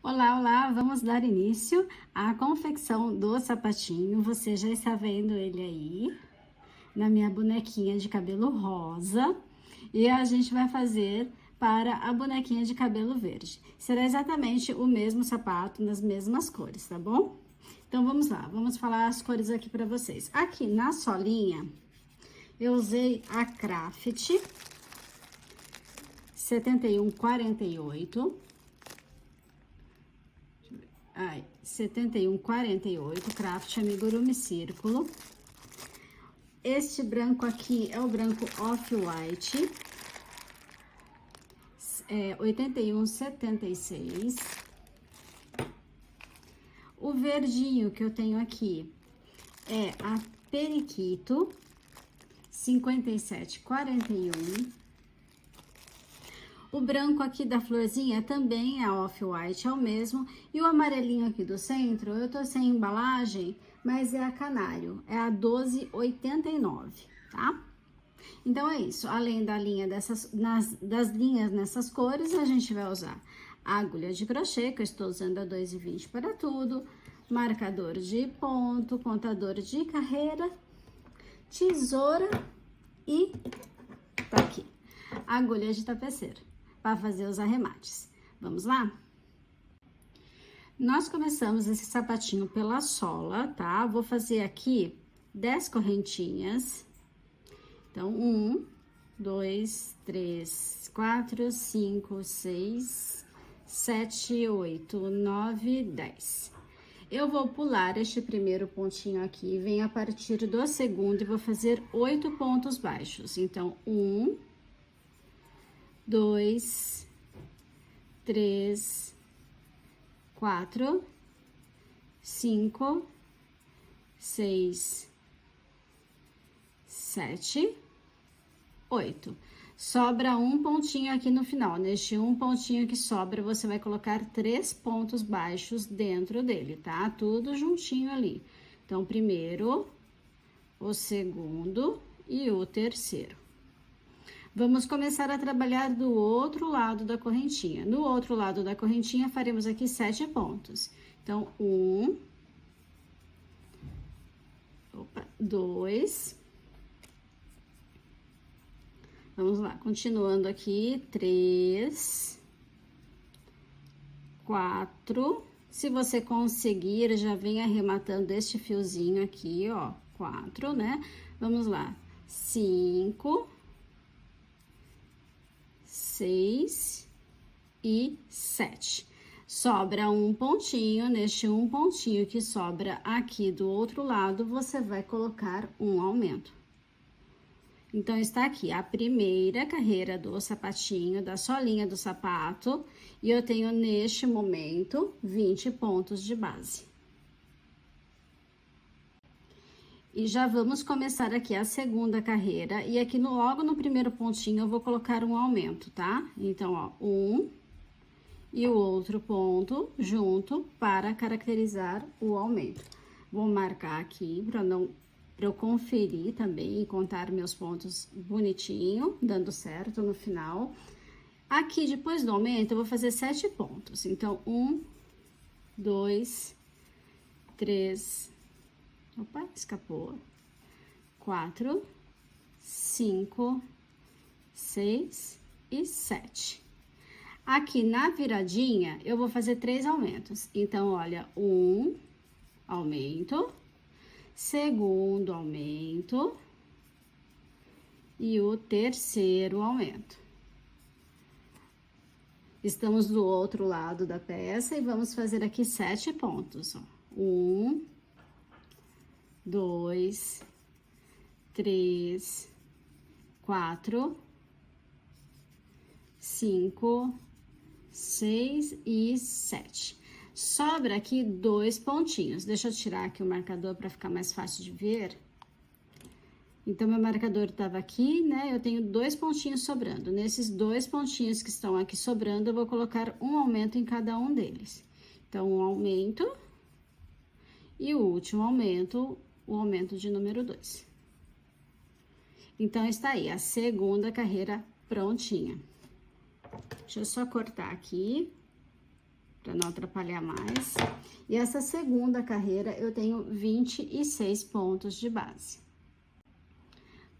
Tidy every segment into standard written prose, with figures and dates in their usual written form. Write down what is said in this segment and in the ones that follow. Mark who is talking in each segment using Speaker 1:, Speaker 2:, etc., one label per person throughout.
Speaker 1: Olá, olá! Vamos dar início à confecção do sapatinho. Você já está vendo ele aí na minha bonequinha de cabelo rosa. E a gente vai fazer para a bonequinha de cabelo verde. Será exatamente o mesmo sapato, nas mesmas cores, tá bom? Então, vamos lá. Vamos falar as cores aqui para vocês. Aqui na solinha, eu usei a Craft 7148. 7148, Craft Amigurumi Círculo. Este branco aqui é o branco Off-White, 8176. O verdinho que eu tenho aqui é a Periquito, 5741. O branco aqui da florzinha também é Off-White, é o mesmo. E o amarelinho aqui do centro, eu tô sem embalagem, mas é a Canário, é a 1289, tá? Então, é isso. Além da linha das linhas nessas cores, a gente vai usar a agulha de crochê, que eu estou usando a 2,20 para tudo, marcador de ponto, contador de carreira, tesoura e tá aqui, agulha de tapeceiro, para fazer os arremates. Vamos lá? Nós começamos esse sapatinho pela sola, tá? Vou fazer aqui 10 correntinhas. Então, 1, 2, 3, 4, 5, 6, 7, 8, 9, 10. Eu vou pular este primeiro pontinho aqui, venho a partir do segundo e vou fazer 8 pontos baixos. Então, 1, 2, 3, 4, 5, 6, 7, 8. Sobra um pontinho aqui no final. Neste um pontinho que sobra, você vai colocar 3 pontos baixos dentro dele, tá? Tudo juntinho ali. Então, o primeiro, o segundo e o terceiro. Vamos começar a trabalhar do outro lado da correntinha. No outro lado da correntinha, faremos aqui 7 pontos. Então, 2. Vamos lá, continuando aqui, 3, 4. Se você conseguir, já vem arrematando este fiozinho aqui, ó, 4, né? Vamos lá, 5, 6 e 7. Sobra um pontinho, neste um pontinho que sobra aqui do outro lado, você vai colocar um aumento. Então, está aqui a primeira carreira do sapatinho, da solinha do sapato, e eu tenho neste momento 20 pontos de base. E já vamos começar aqui a segunda carreira, e aqui logo no primeiro pontinho eu vou colocar um aumento, tá? Então, ó, 1 e o outro ponto junto para caracterizar o aumento. Vou marcar aqui para eu conferir também e contar meus pontos bonitinho, dando certo no final. Aqui, depois do aumento, eu vou fazer 7 pontos. Então, 1, 2, 3... Opa, escapou. 4, 5, 6 e 7. Aqui na viradinha, eu vou fazer 3 aumentos. Então, olha, 1 aumento, segundo aumento e o terceiro aumento. Estamos do outro lado da peça e vamos fazer aqui 7 pontos, ó. 1, 2, 3, 4, 5, 6 e 7. Sobra aqui 2 pontinhos. Deixa eu tirar aqui o marcador para ficar mais fácil de ver. Então, meu marcador estava aqui, né? Eu tenho 2 pontinhos sobrando. Nesses 2 pontinhos que estão aqui sobrando, eu vou colocar um aumento em cada um deles. Então, um aumento e o último aumento, o aumento de número 2. Então, está aí a segunda carreira prontinha. Deixa eu só cortar aqui. para não atrapalhar mais. E essa segunda carreira eu tenho 26 pontos de base.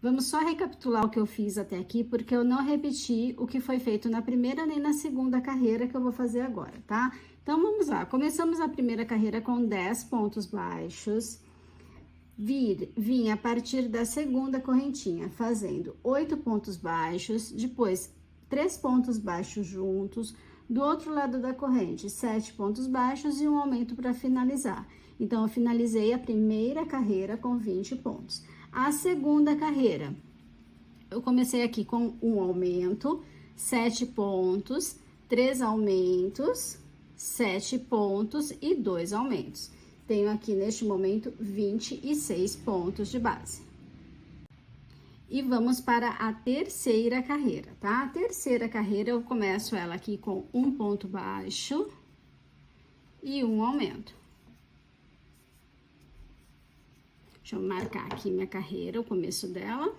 Speaker 1: Vamos só recapitular o que eu fiz até aqui, porque eu não repeti o que foi feito na primeira nem na segunda carreira que eu vou fazer agora, tá? Então, vamos lá. Começamos a primeira carreira com 10 pontos baixos. Vim a partir da segunda correntinha, fazendo 8 pontos baixos, depois 3 pontos baixos juntos, do outro lado da corrente, 7 pontos baixos e um aumento para finalizar. Então, eu finalizei a primeira carreira com 20 pontos. A segunda carreira, eu comecei aqui com um aumento, 7 pontos, 3 aumentos, 7 pontos e 2 aumentos. Tenho aqui, neste momento, 26 pontos de base. E vamos para a terceira carreira, tá? A terceira carreira, eu começo ela aqui com um ponto baixo e um aumento. Deixa eu marcar aqui minha carreira, o começo dela.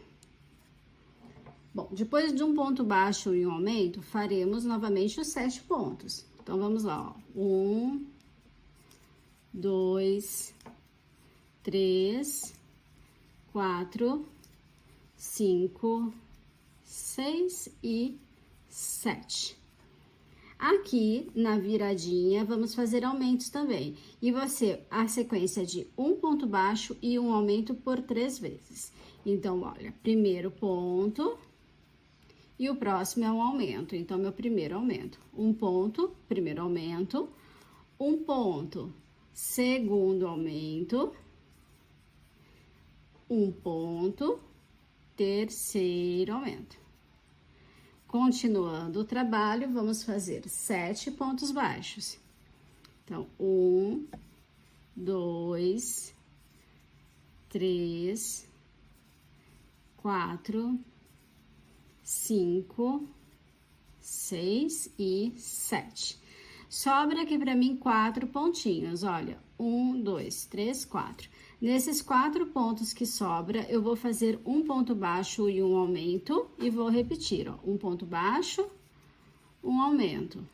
Speaker 1: Bom, depois de um ponto baixo e um aumento, faremos novamente os 7 pontos. Então, vamos lá, ó. 1, 2, 3, 4, 5, 6 e 7. Aqui, na viradinha, vamos fazer aumentos também. E a sequência de um ponto baixo e um aumento por 3 vezes. Então, olha, primeiro ponto e o próximo é um aumento. Então, meu primeiro aumento, um ponto, primeiro aumento, um ponto, segundo aumento, um ponto, terceiro aumento. Continuando o trabalho, vamos fazer 7 pontos baixos. Então, 1, 2, 3, 4, 5, 6 e 7. Sobra aqui para mim 4 pontinhos, olha, 1, 2, 3, 4. Nesses 4 pontos que sobra, eu vou fazer um ponto baixo e um aumento e vou repetir, ó, um ponto baixo, um aumento.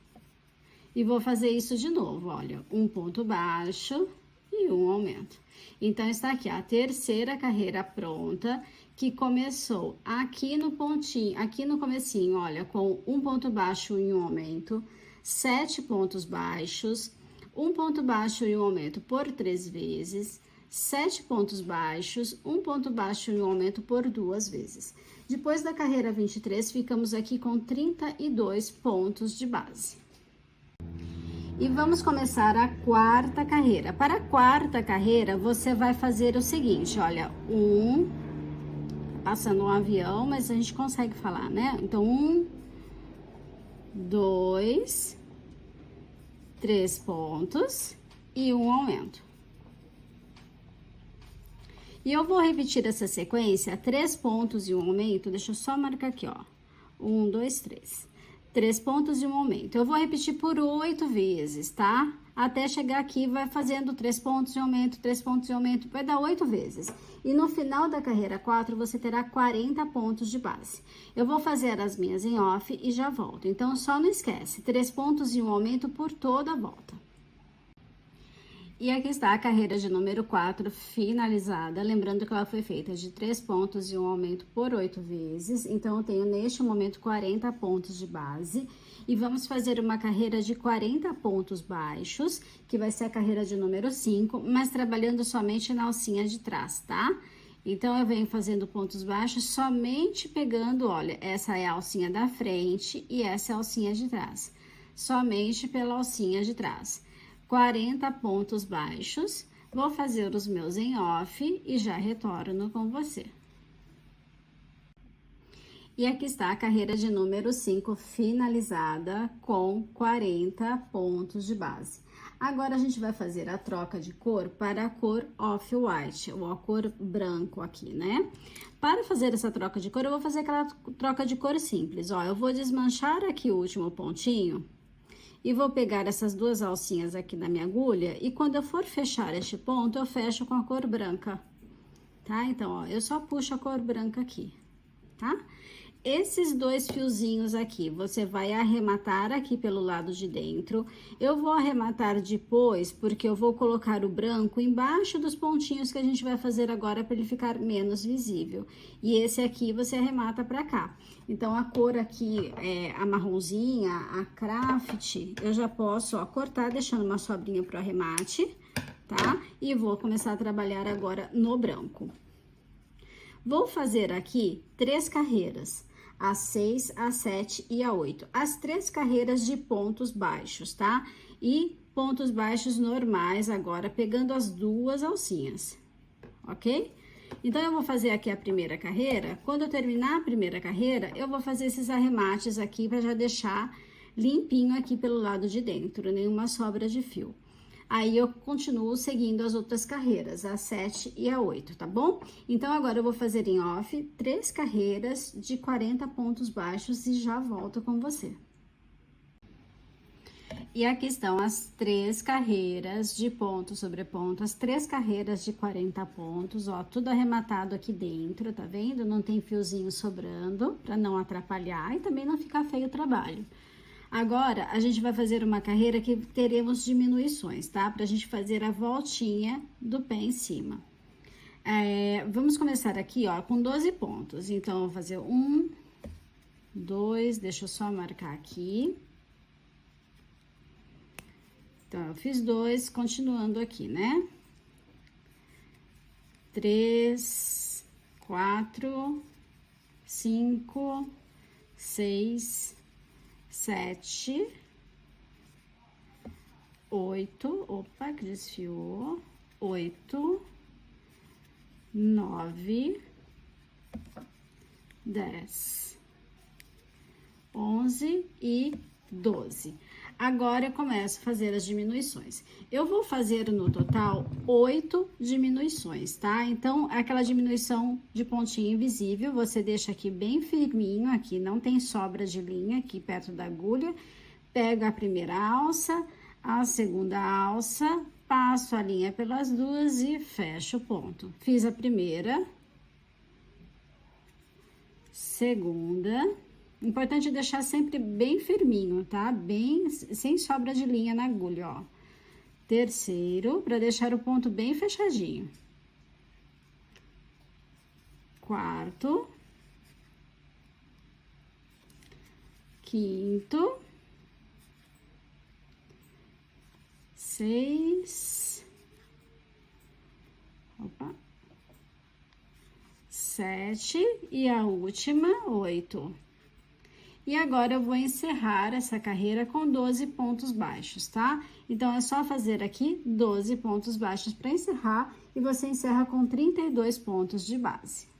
Speaker 1: E vou fazer isso de novo, olha, um ponto baixo e um aumento. Então, está aqui a terceira carreira pronta, que começou aqui no pontinho, aqui no comecinho, olha, com um ponto baixo e um aumento, 7 pontos baixos, um ponto baixo e um aumento por 3 vezes, 7 pontos baixos, um ponto baixo e um aumento por 2 vezes. Depois da carreira 23, ficamos aqui com 32 pontos de base. E vamos começar a quarta carreira. Para a quarta carreira, você vai fazer o seguinte, olha, passando um avião, mas a gente consegue falar, né? Então, 1, 2, 3 pontos e um aumento. E eu vou repetir essa sequência, 3 pontos e um aumento, deixa eu só marcar aqui, ó. 1, 2, 3. 3 pontos e um aumento. Eu vou repetir por 8 vezes, tá? Até chegar aqui, vai fazendo 3 pontos de aumento, 3 pontos de aumento, vai dar 8 vezes. E no final da carreira 4, você terá 40 pontos de base. Eu vou fazer as minhas em off e já volto. Então, só não esquece, 3 pontos e um aumento por toda a volta. E aqui está a carreira de número 4 finalizada, lembrando que ela foi feita de 3 pontos e um aumento por 8 vezes, então eu tenho neste momento 40 pontos de base, e vamos fazer uma carreira de 40 pontos baixos, que vai ser a carreira de número 5, mas trabalhando somente na alcinha de trás, tá? Então, eu venho fazendo pontos baixos somente pegando, olha, essa é a alcinha da frente e essa é a alcinha de trás, somente pela alcinha de trás. 40 pontos baixos, vou fazer os meus em off e já retorno com você. E aqui está a carreira de número 5 finalizada com 40 pontos de base. Agora, a gente vai fazer a troca de cor para a cor off-white, ou a cor branco aqui, né? Para fazer essa troca de cor, eu vou fazer aquela troca de cor simples, ó. Eu vou desmanchar aqui o último pontinho e vou pegar essas 2 alcinhas aqui da minha agulha, e quando eu for fechar este ponto, eu fecho com a cor branca, tá? Então, ó, eu só puxo a cor branca aqui, tá? esses dois fiozinhos aqui, você vai arrematar aqui pelo lado de dentro. Eu vou arrematar depois, porque eu vou colocar o branco embaixo dos pontinhos que a gente vai fazer agora para ele ficar menos visível. E esse aqui você arremata para cá. Então, a cor aqui, a marronzinha, a craft, eu já posso, ó, cortar deixando uma sobrinha pro arremate, tá? E vou começar a trabalhar agora no branco. Vou fazer aqui 3 carreiras, a 6, a 7 e a 8. As 3 carreiras de pontos baixos, tá? E pontos baixos normais agora, pegando as 2 alcinhas, ok? Então, eu vou fazer aqui a primeira carreira. Quando eu terminar a primeira carreira, eu vou fazer esses arremates aqui para já deixar limpinho aqui pelo lado de dentro, nenhuma sobra de fio. Aí, eu continuo seguindo as outras carreiras, a 7 e a 8, tá bom? Então, agora eu vou fazer em off 3 carreiras de 40 pontos baixos e já volto com você. E aqui estão as 3 carreiras de ponto sobre ponto, as 3 carreiras de 40 pontos, ó, tudo arrematado aqui dentro, tá vendo? Não tem fiozinho sobrando, pra não atrapalhar e também não ficar feio o trabalho. Agora, a gente vai fazer uma carreira que teremos diminuições, tá? Pra gente fazer a voltinha do pé em cima. Vamos começar aqui, ó, com 12 pontos. Então, eu vou fazer 1, 2, deixa eu só marcar aqui. Então, eu fiz 2, continuando aqui, né? 3, 4, 5, 6, 7, 8, opa, que desfiou, 8, 9, 10, 11 e 12. Agora, eu começo a fazer as diminuições. Eu vou fazer no total 8 diminuições, tá? Então, aquela diminuição de pontinho invisível, você deixa aqui bem firminho, aqui não tem sobra de linha aqui perto da agulha. Pego a primeira alça, a segunda alça, passo a linha pelas duas e fecho o ponto. Fiz a primeira, segunda. Importante deixar sempre bem firminho, tá? Bem, sem sobra de linha na agulha, ó. Terceiro, para deixar o ponto bem fechadinho. Quarto. Quinto. 6. Opa. 7 e a última, 8. E agora, eu vou encerrar essa carreira com 12 pontos baixos, tá? Então, é só fazer aqui 12 pontos baixos para encerrar e você encerra com 32 pontos de base.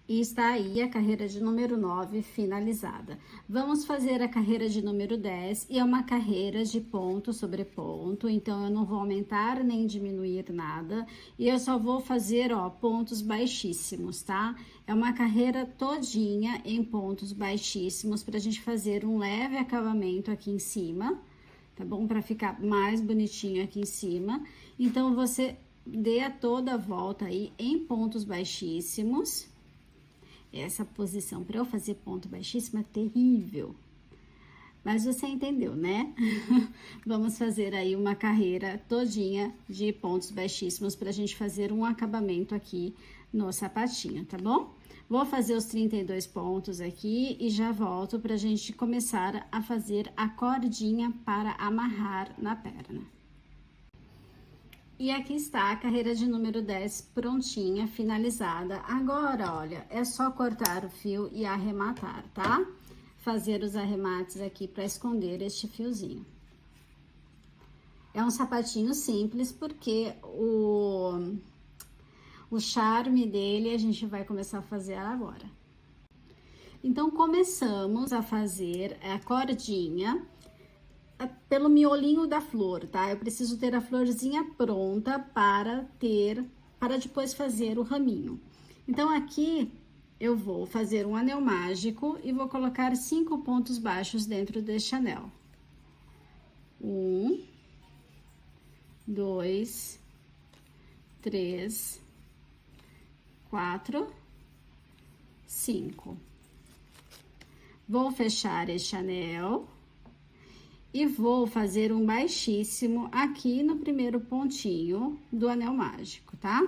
Speaker 1: E está aí a carreira de número 9 finalizada. Vamos fazer a carreira de número 10 e é uma carreira de ponto sobre ponto, então eu não vou aumentar nem diminuir nada e eu só vou fazer, ó, pontos baixíssimos, tá? É uma carreira todinha em pontos baixíssimos pra gente fazer um leve acabamento aqui em cima, tá bom? Pra ficar mais bonitinho aqui em cima. Então, você dê toda a volta aí em pontos baixíssimos. Essa posição para eu fazer ponto baixíssimo é terrível. Mas você entendeu, né? Vamos fazer aí uma carreira todinha de pontos baixíssimos pra gente fazer um acabamento aqui no sapatinho, tá bom? Vou fazer os 32 pontos aqui e já volto pra gente começar a fazer a cordinha para amarrar na perna. E aqui está a carreira de número 10 prontinha, finalizada. Agora, olha, é só cortar o fio e arrematar, tá? Fazer os arremates aqui para esconder este fiozinho. É um sapatinho simples, porque o charme dele a gente vai começar a fazer agora. Então, começamos a fazer a cordinha pelo miolinho da flor, tá? Eu preciso ter a florzinha pronta para depois fazer o raminho. Então, aqui eu vou fazer um anel mágico e vou colocar 5 pontos baixos dentro deste anel. 1, 2, 3, 4, 5. Vou fechar este anel e vou fazer um baixíssimo aqui no primeiro pontinho do anel mágico, tá?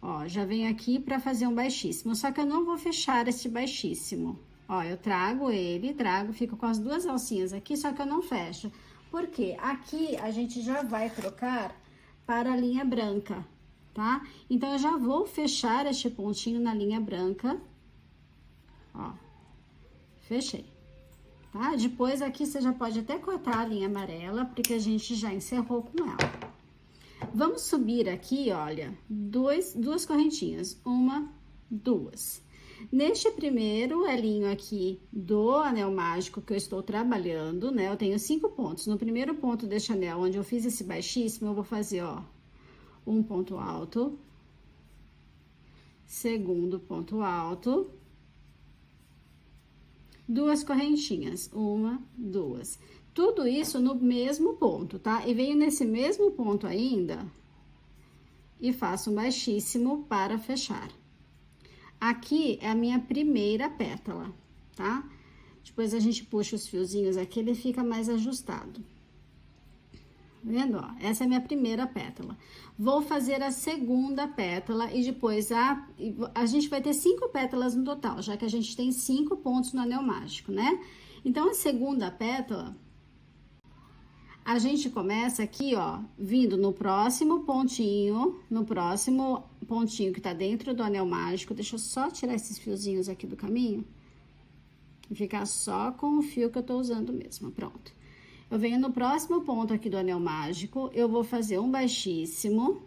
Speaker 1: Ó, já venho aqui pra fazer um baixíssimo, só que eu não vou fechar este baixíssimo. Ó, eu fico com as duas alcinhas aqui, só que eu não fecho. Porque aqui a gente já vai trocar para a linha branca, tá? Então, eu já vou fechar este pontinho na linha branca. Ó, fechei, tá? Depois aqui você já pode até cortar a linha amarela, porque a gente já encerrou com ela. Vamos subir aqui, olha, duas correntinhas, 1, 2. Neste primeiro elinho aqui do anel mágico que eu estou trabalhando, né? Eu tenho 5 pontos. No primeiro ponto deste anel, onde eu fiz esse baixíssimo, eu vou fazer, ó, um ponto alto, segundo ponto alto, 2 correntinhas, 1, 2. Tudo isso no mesmo ponto, tá? E venho nesse mesmo ponto ainda e faço um baixíssimo para fechar. Aqui é a minha primeira pétala, tá? Depois a gente puxa os fiozinhos aqui, ele fica mais ajustado. Vendo, ó? Essa é a minha primeira pétala. Vou fazer a segunda pétala e depois a gente vai ter 5 pétalas no total, já que a gente tem 5 pontos no anel mágico, né? Então, a segunda pétala, a gente começa aqui, ó, vindo no próximo pontinho que tá dentro do anel mágico. Deixa eu só tirar esses fiozinhos aqui do caminho e ficar só com o fio que eu tô usando mesmo, pronto. Eu venho no próximo ponto aqui do anel mágico, eu vou fazer um baixíssimo.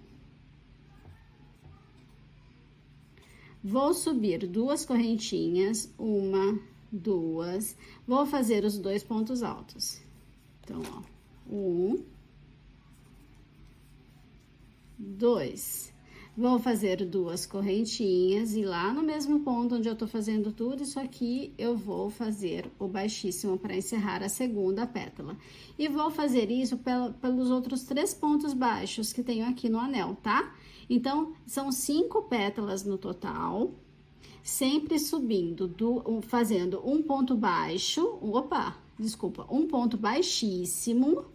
Speaker 1: Vou subir 2 correntinhas, 1, 2, vou fazer os 2 pontos altos. Então, ó. 1, 2. Vou fazer 2 correntinhas e lá no mesmo ponto onde eu tô fazendo tudo isso aqui, eu vou fazer o baixíssimo para encerrar a segunda pétala. E vou fazer isso pelos outros 3 pontos baixos que tenho aqui no anel, tá? Então, são 5 pétalas no total, sempre subindo, fazendo um ponto baixo, um ponto baixíssimo.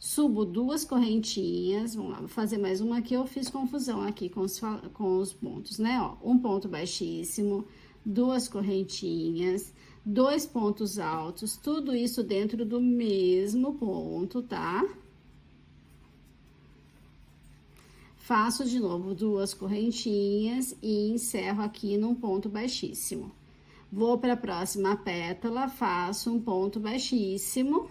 Speaker 1: Subo 2 correntinhas, vamos lá, vou fazer mais uma aqui, eu fiz confusão aqui com os pontos, né, ó. Um ponto baixíssimo, 2 correntinhas, 2 pontos altos, tudo isso dentro do mesmo ponto, tá? Faço de novo 2 correntinhas e encerro aqui num ponto baixíssimo. Vou para a próxima pétala, faço um ponto baixíssimo.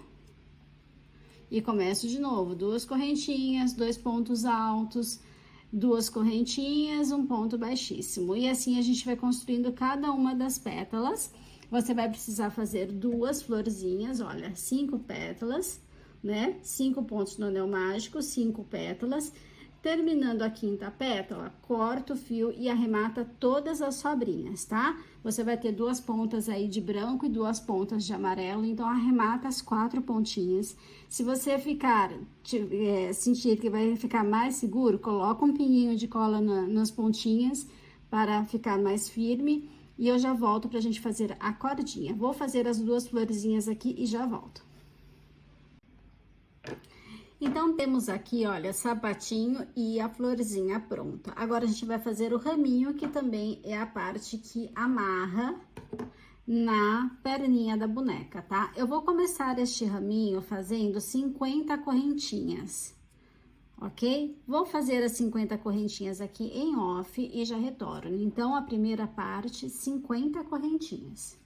Speaker 1: E começo de novo, 2 correntinhas, 2 pontos altos, 2 correntinhas, um ponto baixíssimo. E assim a gente vai construindo cada uma das pétalas. Você vai precisar fazer 2 florzinhas, olha, 5 pétalas, né? 5 pontos no anel mágico, 5 pétalas. Terminando a 5ª pétala, corta o fio e arremata todas as sobrinhas, tá? Você vai ter 2 pontas aí de branco e 2 pontas de amarelo, então arremata as 4 pontinhas. Se você sentir que vai ficar mais seguro, coloca um pininho de cola nas pontinhas para ficar mais firme. E eu já volto pra gente fazer a cordinha. Vou fazer as 2 florzinhas aqui e já volto. Então, temos aqui, olha, sapatinho e a florzinha pronta. Agora, a gente vai fazer o raminho, que também é a parte que amarra na perninha da boneca, tá? Eu vou começar este raminho fazendo 50 correntinhas, ok? Vou fazer as 50 correntinhas aqui em off e já retorno. Então, a primeira parte, 50 correntinhas.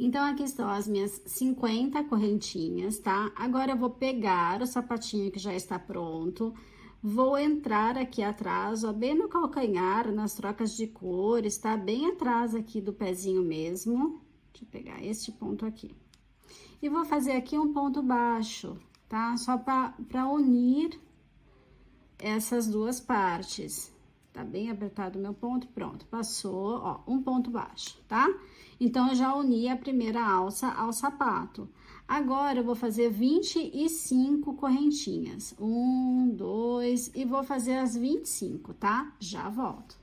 Speaker 1: Então, aqui estão as minhas 50 correntinhas, tá? Agora, eu vou pegar o sapatinho que já está pronto, vou entrar aqui atrás, ó, bem no calcanhar, nas trocas de cores, tá? Bem atrás aqui do pezinho mesmo. Deixa eu pegar este ponto aqui. E vou fazer aqui um ponto baixo, tá? Só pra unir essas 2 partes. Tá bem apertado o meu ponto, pronto, passou, ó, um ponto baixo, tá? Então, eu já uni a primeira alça ao sapato. Agora, eu vou fazer 25 correntinhas. 1, 2, e vou fazer as 25, tá? Já volto.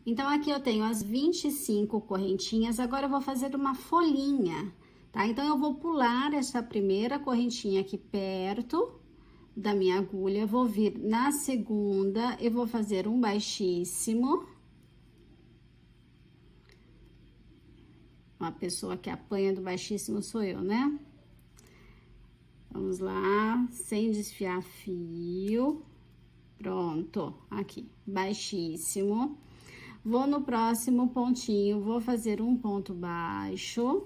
Speaker 1: Então, aqui eu tenho as 25 correntinhas, agora eu vou fazer uma folhinha, tá? Então, eu vou pular essa primeira correntinha aqui perto da minha agulha, vou vir na segunda e vou fazer um baixíssimo. Uma pessoa que apanha do baixíssimo sou eu, né? Vamos lá, sem desfiar fio. Pronto, aqui, baixíssimo. Vou no próximo pontinho, vou fazer um ponto baixo.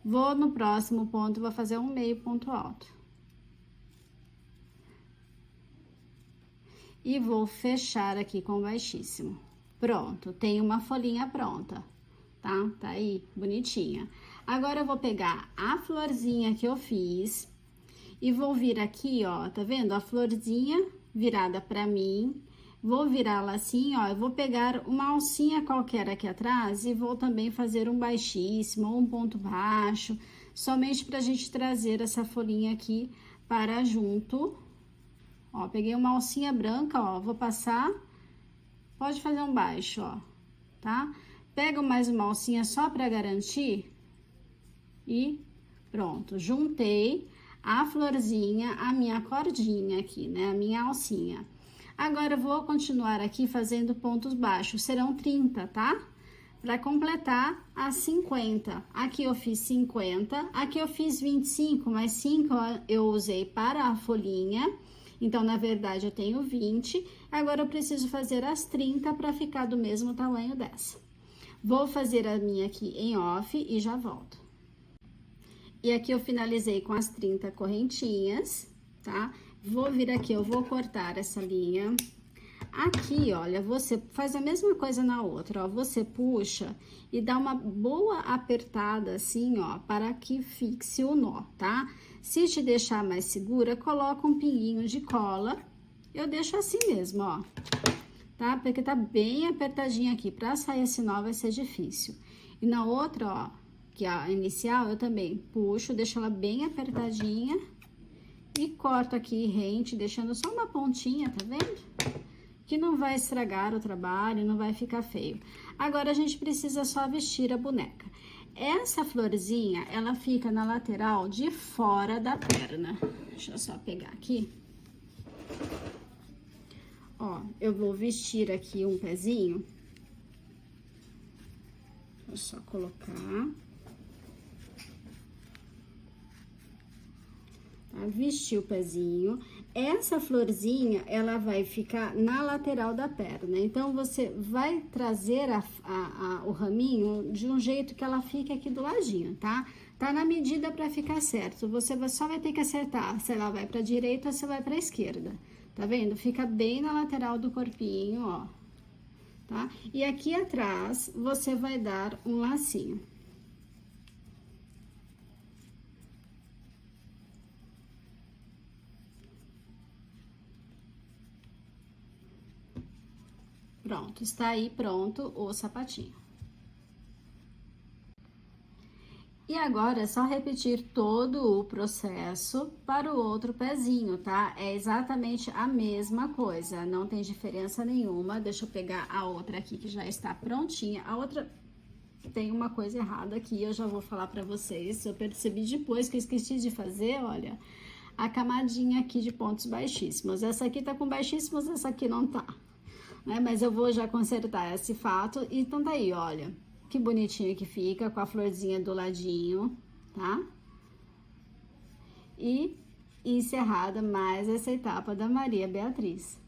Speaker 1: Vou no próximo ponto, vou fazer um meio ponto alto. E vou fechar aqui com baixíssimo. Pronto, tem uma folhinha pronta, tá? Tá aí, bonitinha. Agora, eu vou pegar a florzinha que eu fiz e vou vir aqui, ó, tá vendo? A florzinha virada pra mim. Vou virá-la assim, ó, eu vou pegar uma alcinha qualquer aqui atrás e vou também fazer um baixíssimo ou um ponto baixo, somente pra gente trazer essa folhinha aqui para junto. Ó, peguei uma alcinha branca, ó, vou passar, pode fazer um baixo, ó, tá? Pego mais uma alcinha só pra garantir e pronto, juntei a florzinha, a minha cordinha aqui, né, a minha alcinha. Agora, eu vou continuar aqui fazendo pontos baixos, serão 30, tá? Para completar as 50. Aqui eu fiz 50, aqui eu fiz 25, mas 5 eu usei para a folhinha. Então, na verdade, eu tenho 20. Agora, eu preciso fazer as 30 para ficar do mesmo tamanho dessa. Vou fazer a minha aqui em off e já volto. E aqui eu finalizei com as 30 correntinhas, tá? Vou vir aqui, eu vou cortar essa linha. Aqui, olha, você faz a mesma coisa na outra, ó. Você puxa e dá uma boa apertada assim, ó, para que fixe o nó, tá? Se te deixar mais segura, coloca um pinguinho de cola. Eu deixo assim mesmo, ó, tá? Porque tá bem apertadinho aqui. Pra sair esse nó vai ser difícil. E na outra, ó, que é a inicial, eu também puxo, deixo ela bem apertadinha. E corto aqui rente, deixando só uma pontinha, tá vendo? Que não vai estragar o trabalho, não vai ficar feio. Agora, a gente precisa só vestir a boneca. Essa florzinha, ela fica na lateral de fora da perna. Deixa eu só pegar aqui. Ó, eu vou vestir aqui um pezinho. Vou só colocar. Vestir o pezinho. Essa florzinha, ela vai ficar na lateral da perna. Então, você vai trazer o raminho de um jeito que ela fique aqui do ladinho, tá? Tá na medida pra ficar certo. Você só vai ter que acertar se ela vai pra direita ou se vai pra esquerda. Tá vendo? Fica bem na lateral do corpinho, ó. Tá? E aqui atrás, você vai dar um lacinho. Pronto, está aí pronto o sapatinho. E agora é só repetir todo o processo para o outro pezinho, tá? É exatamente a mesma coisa, não tem diferença nenhuma. Deixa eu pegar a outra aqui que já está prontinha. A outra tem uma coisa errada aqui, eu já vou falar pra vocês. Eu percebi depois que eu esqueci de fazer, olha, a camadinha aqui de pontos baixíssimos. Essa aqui tá com baixíssimos, essa aqui não tá. Né? Mas eu vou já consertar esse fato. Então, tá aí, olha, que bonitinho que fica, com a florzinha do ladinho, tá? E encerrada mais essa etapa da Maria Beatriz.